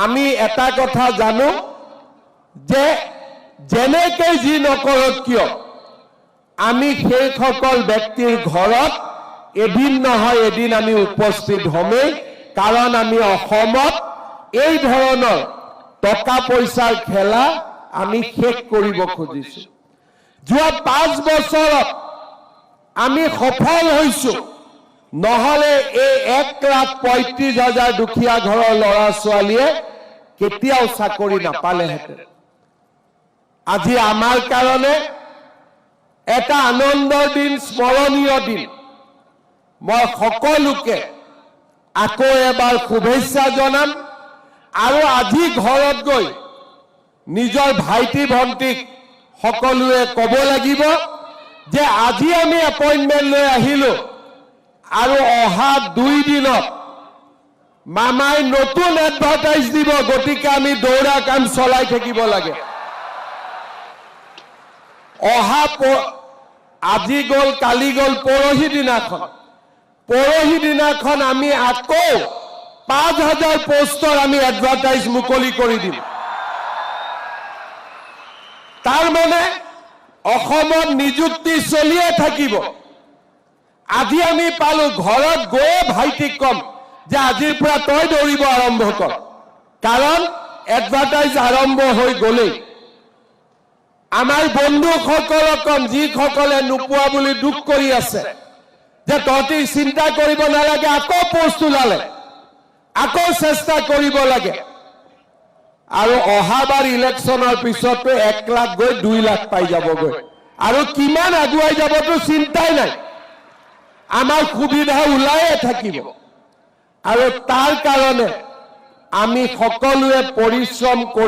আমি এটা কথা জানো যে যেনেকৈ যি নকৰক কিয় আমি সেই সকল ব্যক্তিৰ ঘৰত এদিন নহয় এদিন আমি উপস্থিত হমেই, কাৰণ আমি অসমত এই ধৰণৰ টকা পইচাৰ খেলা আমি শেষ কৰিব খুজিছো। যোৱা 5 বছৰত আমি সফল হৈছো, নহলে এই 1,35,000 দুখীয়া ঘৰৰ ল'ৰা ছোৱালীয়ে কেতিয়াও চাকৰি নাপালেহেঁতেন। আজি আমাৰ কাৰণে এটা আনন্দৰ দিন, স্মৰণীয় দিন। মই সকলোকে আকৌ এবাৰ শুভেচ্ছা জনাম আৰু আজি ঘৰত গৈ নিজৰ ভাইটি ভণ্টিক সকলোৱে ক'ব লাগিব যে আজি আমি এপইণ্টমেণ্ট লৈ আহিলো আৰু অহা 2 দিনত মামাই নতুন এডভাৰটাইজ দিব, গতিকে আমি দৌৰা কাম চলাই থাকিব লাগে। আজি গ'ল, কালি গ'ল, পৰহি দিনাখন আমি আকৌ 5,000 পোষ্টৰ আমি এডভাৰটাইজ মুকলি কৰি দিম। তাৰ মানে অসমত নিযুক্তি চলিয়ে থাকিব। আজি আমি পালো, ঘৰত গৈয়ে ভাইটিক কম যে আজিৰ পৰা তই দৌৰিব আৰম্ভ কৰ, কাৰণ এডভাৰটাইজ আৰম্ভ হৈ গ'লেই। আমাৰ বন্ধুসকলক কম, যিসকলে নোপোৱা বুলি দুখ কৰি আছে, যে তহঁতি চিন্তা কৰিব নালাগে, আকৌ পোষ্ট ওলালে আকৌ চেষ্টা কৰিব লাগে। আৰু অহাবাৰ ইলেকশ্যনৰ পিছতো 1 লাখ গৈ 2 লাখ পাই যাবগৈ, আৰু কিমান আগুৱাই যাবতো চিন্তাই নাই। আমাৰ সুবিধা ওলাইয়ে থাকিব, আৰু তাৰ কাৰণে আমি সকলোৱে পৰিশ্ৰম কৰি